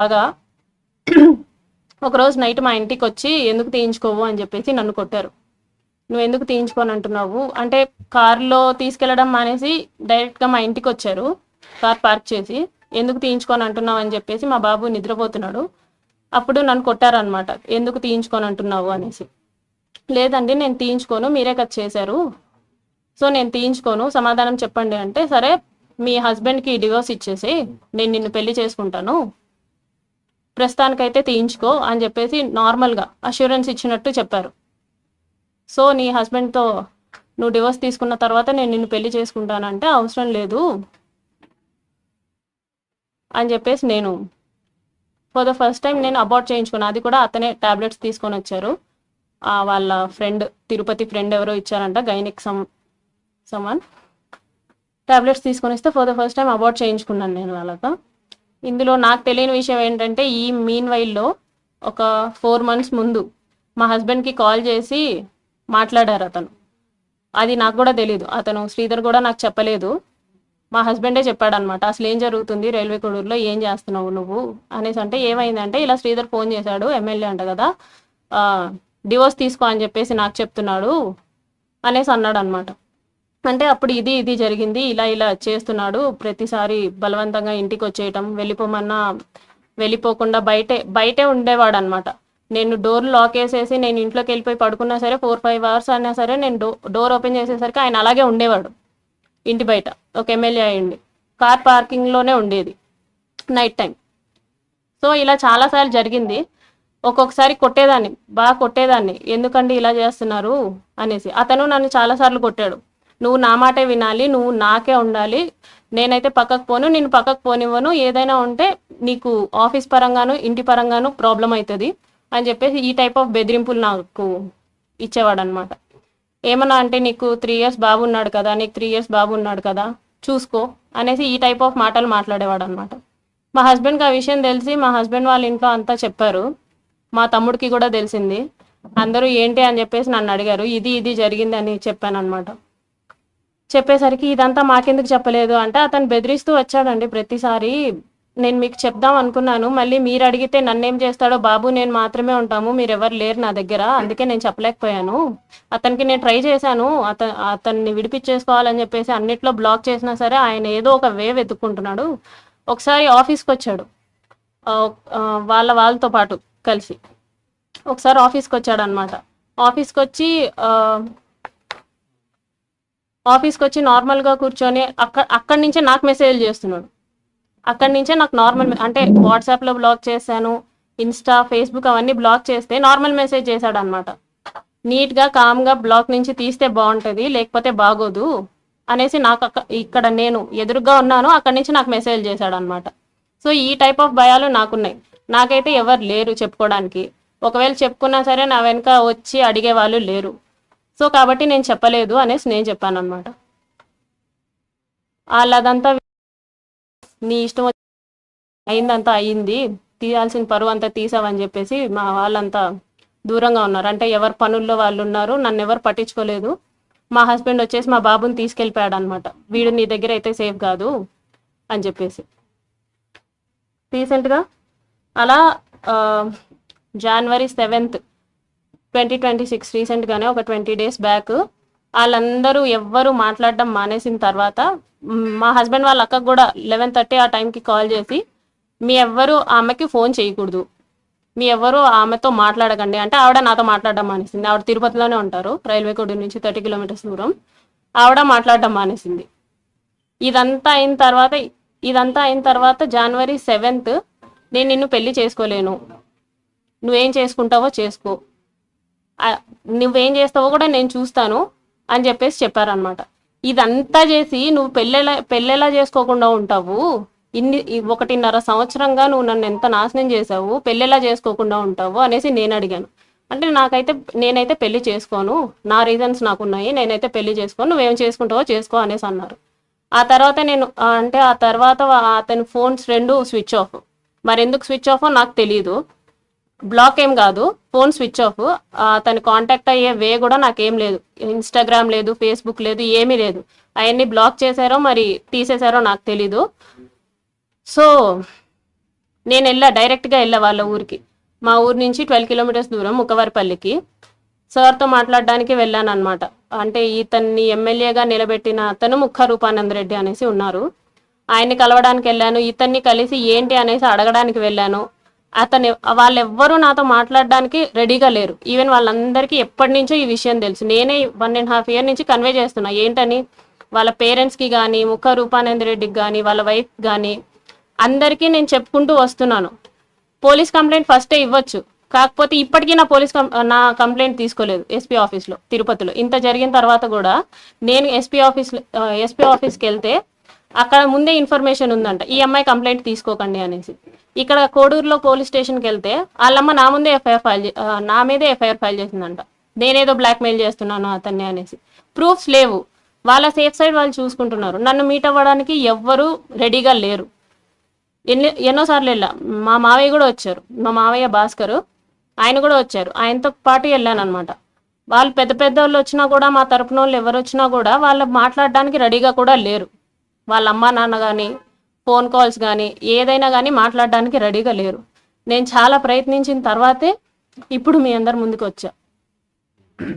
బాగా ఒకరోజు నైట్ మా ఇంటికి వచ్చి ఎందుకు తీయించుకోవు అని చెప్పేసి నన్ను కొట్టారు. నువ్వు ఎందుకు తీయించుకోని అంటున్నావు అంటే, కార్లో తీసుకెళ్లడం మానేసి డైరెక్ట్గా మా ఇంటికి వచ్చారు, కార్ పార్క్ చేసి. ఎందుకు తీయించుకోని అంటున్నావు అని చెప్పేసి, మా బాబు నిద్రపోతున్నాడు, అప్పుడు నన్ను కొట్టారనమాట, ఎందుకు తీయించుకోని అంటున్నావు అనేసి. లేదండి నేను తీయించుకోను, మీరే కదా చేశారు, సో నేను తీయించుకోను, సమాధానం చెప్పండి అంటే, సరే మీ హస్బెండ్కి డివోర్స్ ఇచ్చేసి నేను నిన్ను పెళ్లి చేసుకుంటాను, ప్రస్తుతానికైతే తీయించుకో అని చెప్పేసి నార్మల్గా అష్యూరెన్స్ ఇచ్చినట్టు చెప్పారు. సో నీ హస్బెండ్తో నువ్వు డివోర్స్ తీసుకున్న తర్వాత నేను నిన్ను పెళ్లి చేసుకుంటానంటే, అవసరం లేదు అని చెప్పేసి నేను ఫర్ ద ఫస్ట్ టైం నేను అబార్ట్ చేయించుకున్నాను. అది కూడా అతనే టాబ్లెట్స్ తీసుకొని వచ్చారు, వాళ్ళ ఫ్రెండ్, తిరుపతి ఫ్రెండ్ ఎవరో ఇచ్చారంట, గైనిక్ సమాన్ టాబ్లెట్స్ తీసుకొని వస్తే for the first time abort చేయించుకున్నాను నేను వాళ్ళతో. ఇందులో నాకు తెలియని విషయం ఏంటంటే, ఈ మీన్ వైల్లో ఒక 4 months ముందు మా హస్బెండ్కి కాల్ చేసి మాట్లాడారు అతను. అది నాకు కూడా తెలీదు, అతను శ్రీధర్ కూడా నాకు చెప్పలేదు, మా హస్బెండే చెప్పాడనమాట. అసలు ఏం జరుగుతుంది రైల్వే కొడూరులో, ఏం చేస్తున్నావు నువ్వు అనేసి అంటే, ఏమైందంటే ఇలా శ్రీధర్ ఫోన్ చేశాడు, ఎమ్మెల్యే అంట కదా, డివోర్స్ తీసుకో అని చెప్పేసి నాకు చెప్తున్నాడు అనేసి అన్నాడు అనమాట. అంటే అప్పుడు ఇది జరిగింది, ఇలా చేస్తున్నాడు, ప్రతిసారి బలవంతంగా ఇంటికి వచ్చేయటం, వెళ్ళిపోమన్నా వెళ్ళిపోకుండా బయటే ఉండేవాడు అనమాట. నేను డోర్ లాక్ వేసేసి నేను ఇంట్లోకి వెళ్ళిపోయి పడుకున్నా సరే 4-5 hours అయినా సరే నేను డోర్ ఓపెన్ చేసేసరికి ఆయన అలాగే ఉండేవాడు ఇంటి బయట. ఒక ఎమ్మెల్యే అయ్యండి, కార్ పార్కింగ్లోనే ఉండేది నైట్ టైం. సో ఇలా చాలాసార్లు జరిగింది. ఒక్కొక్కసారి బాగా కొట్టేదాన్ని, ఎందుకండి ఇలా చేస్తున్నారు అనేసి. అతను నన్ను చాలాసార్లు కొట్టాడు, నువ్వు నా మాటే వినాలి, నువ్వు నాకే ఉండాలి, నేనైతే పక్కకు పోను, నేను పక్కకు పోనివ్వను, ఏదైనా ఉంటే నీకు ఆఫీస్ పరంగాను ఇంటి పరంగాను ప్రాబ్లం అవుతుంది అని చెప్పేసి ఈ టైప్ ఆఫ్ బెదిరింపులు నాకు ఇచ్చేవాడు అనమాట. ఏమన్నా అంటే, నీకు 3 years బాబు ఉన్నాడు కదా, నీకు 3 years బాబు ఉన్నాడు కదా, చూసుకో అనేసి ఈ టైప్ ఆఫ్ మాటలు మాట్లాడేవాడు అనమాట. మా హస్బెండ్కి ఆ విషయం తెలిసి మా హస్బెండ్ వాళ్ళ ఇంట్లో అంతా చెప్పారు, మా తమ్ముడికి కూడా తెలిసింది. అందరూ ఏంటి అని చెప్పేసి నన్ను అడిగారు, ఇది జరిగింది అని చెప్పాను అనమాట. చెప్పేసరికి ఇదంతా మాకెందుకు చెప్పలేదు అంటే, అతను బెదిరిస్తూ వచ్చాడండి ప్రతిసారి. నేను మీకు చెప్దాం అనుకున్నాను, మళ్ళీ మీరు అడిగితే నన్నేం చేస్తాడో, బాబు నేను మాత్రమే ఉంటాము, మీరు ఎవరు లేరు నా దగ్గర, అందుకే నేను చెప్పలేకపోయాను. అతనికి నేను ట్రై చేశాను, అతన్ని విడిపించేసుకోవాలని చెప్పేసి అన్నిట్లో బ్లాక్ చేసినా సరే ఆయన ఏదో ఒక వే వెతుక్కుంటున్నాడు. ఒకసారి ఆఫీస్కి వచ్చాడు, వాళ్ళతో పాటు కలిసి ఒకసారి ఆఫీస్కి వచ్చాడు అనమాట. ఆఫీస్కి వచ్చి నార్మల్గా కూర్చొని అక్కడి నుంచే నాకు మెసేజ్ చేస్తున్నాడు. అక్కడి నుంచే నాకు నార్మల్, అంటే వాట్సాప్లో బ్లాక్ చేశాను, ఇన్స్టా ఫేస్బుక్ అవన్నీ బ్లాక్ చేస్తే నార్మల్ మెసేజ్ చేశాడు అనమాట. నీట్గా కామ్గా బ్లాక్ నుంచి తీస్తే బాగుంటుంది, లేకపోతే బాగోదు అనేసి నాకు ఇక్కడ నేను ఎదురుగా ఉన్నాను, అక్కడి నుంచి నాకు మెసేజ్ చేశాడు అనమాట. సో ఈ టైప్ ఆఫ్ భయాలు నాకున్నాయి. నాకైతే ఎవరు లేరు చెప్పుకోవడానికి, ఒకవేళ చెప్పుకున్నా సరే నా వెనక వచ్చి అడిగే వాళ్ళు లేరు. సో కాబట్టి నేను చెప్పలేదు అనేసి నేను చెప్పాను అనమాట. వాళ్ళదంతా నీ ఇష్టం అయిందంతా అయ్యింది, తీయాల్సిన పరువు అంతా తీసావని చెప్పేసి మా వాళ్ళంతా దూరంగా ఉన్నారు. అంటే ఎవరు పనుల్లో వాళ్ళు ఉన్నారు, నన్ను ఎవరు పట్టించుకోలేదు. మా హస్బెండ్ వచ్చేసి మా బాబుని తీసుకెళ్ళిపోయాడు అనమాట, వీడు నీ దగ్గర అయితే సేఫ్ కాదు అని చెప్పేసి. రీసెంట్గా అలా January 7th 2026 రీసెంట్గానే ఒక 20 days బ్యాక్ వాళ్ళందరూ ఎవ్వరు మాట్లాడడం మానేసిన తర్వాత మా హస్బెండ్ వాళ్ళ అక్కకు కూడా 11:30 ఆ టైంకి కాల్ చేసి, మీ ఎవ్వరు ఆమెకి ఫోన్ చేయకూడదు, మీ ఎవ్వరు ఆమెతో మాట్లాడకండి అంటే, ఆవిడ నాతో మాట్లాడడం మానేసింది. ఆవిడ తిరుపతిలోనే ఉంటారు, రైల్వే కోడూరు నుంచి 30 kilometers దూరం. ఆవిడ మాట్లాడడం మానేసింది. ఇదంతా అయిన తర్వాత January 7th నేను నిన్ను పెళ్లి చేసుకోలేను, నువ్వేం చేసుకుంటావో చేసుకో, నువ్వేం చేస్తావో కూడా నేను చూస్తాను అని చెప్పేసి చెప్పారనమాట. ఇదంతా చేసి నువ్వు పెళ్ళెలా చేసుకోకుండా ఉంటావు, 1.5 సంవత్సరంగా నువ్వు నన్ను ఎంత నాశనం చేసావు, పెళ్ళెలా చేసుకోకుండా ఉంటావు అనేసి నేను అడిగాను. అంటే నేనైతే పెళ్లి చేసుకోను, నా రీజన్స్ నాకున్నాయి, నేనైతే పెళ్లి చేసుకోను, నువ్వేం చేసుకుంటావో చేసుకో అనేసి అన్నారు. ఆ తర్వాత అతని ఫోన్స్ 2 స్విచ్ ఆఫ్. మరి ఎందుకు స్విచ్ ఆఫ్ నాకు తెలియదు, బ్లాక్ ఏం కాదు, ఫోన్ స్విచ్ ఆఫ్. అతను కాంటాక్ట్ అయ్యే వే కూడా నాకేం లేదు, ఇన్స్టాగ్రామ్ లేదు, ఫేస్బుక్ లేదు, ఏమీ లేదు. అవన్నీ బ్లాక్ చేశారో మరి తీసేశారో నాకు తెలీదు. సో నేను డైరెక్ట్గా వెళ్ళా వాళ్ళ ఊరికి. మా ఊరు నుంచి 12 కిలోమీటర్స్ దూరం ముక్కవారిపల్లికి సార్తో మాట్లాడడానికి వెళ్ళాను అనమాట. అంటే ఇతన్ని ఎమ్మెల్యేగా నిలబెట్టిన అతను ముక్క రూపానంద రెడ్డి అనేసి ఉన్నారు. ఆయన్ని కలవడానికి వెళ్ళాను. ఇతన్ని కలిసి ఏంటి అనేసి అడగడానికి వెళ్ళాను. వాళ్ళెవ్వరూ నాతో మాట్లాడడానికి రెడీగా లేరు. ఈవెన్ వాళ్ళందరికీ ఎప్పటి నుంచో ఈ విషయం తెలుసు. నేనే 1.5 year నుంచి కన్వే చేస్తున్నా ఏంటని. వాళ్ళ పేరెంట్స్కి కానీ, ముక్క రూపానంద రెడ్డికి కానీ, వాళ్ళ వైఫ్ కానీ అందరికీ నేను చెప్పుకుంటూ వస్తున్నాను. పోలీస్ కంప్లైంట్ ఫస్టే ఇవ్వచ్చు, కాకపోతే ఇప్పటికీ నా కంప్లైంట్ తీసుకోలేదు ఎస్పీ ఆఫీస్లో తిరుపతిలో. ఇంత జరిగిన తర్వాత కూడా నేను ఎస్పీ ఆఫీస్కి వెళ్తే అక్కడ ముందే ఇన్ఫర్మేషన్ ఉందంట, ఈ అమ్మాయి కంప్లైంట్ తీసుకోకండి అనేసి. ఇక్కడ కోడూరులో పోలీస్ స్టేషన్కి వెళ్తే వాళ్ళమ్మ నా మీదే ఎఫ్ఐఆర్ ఫైల్ చేసిందంట, నేనేదో బ్లాక్మెయిల్ చేస్తున్నాను అతన్ని అనేసి. ప్రూఫ్స్ లేవు. వాళ్ళ సేఫ్ సైడ్ వాళ్ళు చూసుకుంటున్నారు. నన్ను మీట్ అవ్వడానికి ఎవ్వరూ రెడీగా లేరు. ఎన్నోసార్లు వెళ్ళా. మా మావయ్య కూడా వచ్చారు, మా మావయ్య భాస్కర్, ఆయన కూడా వచ్చారు. ఆయనతో పాటు వెళ్ళాను అనమాట. వాళ్ళు పెద్ద వాళ్ళు వచ్చినా కూడా, మా తరపున వాళ్ళు ఎవరు వచ్చినా కూడా వాళ్ళు మాట్లాడడానికి రెడీగా కూడా లేరు. వాళ్ళ అమ్మ నాన్న కానీ, ఫోన్ కాల్స్ కానీ, ఏదైనా కానీ మాట్లాడడానికి రెడీగా లేరు. నేను చాలా ప్రయత్నించిన తర్వాతే ఇప్పుడు మీ అందరి ముందుకు వచ్చా.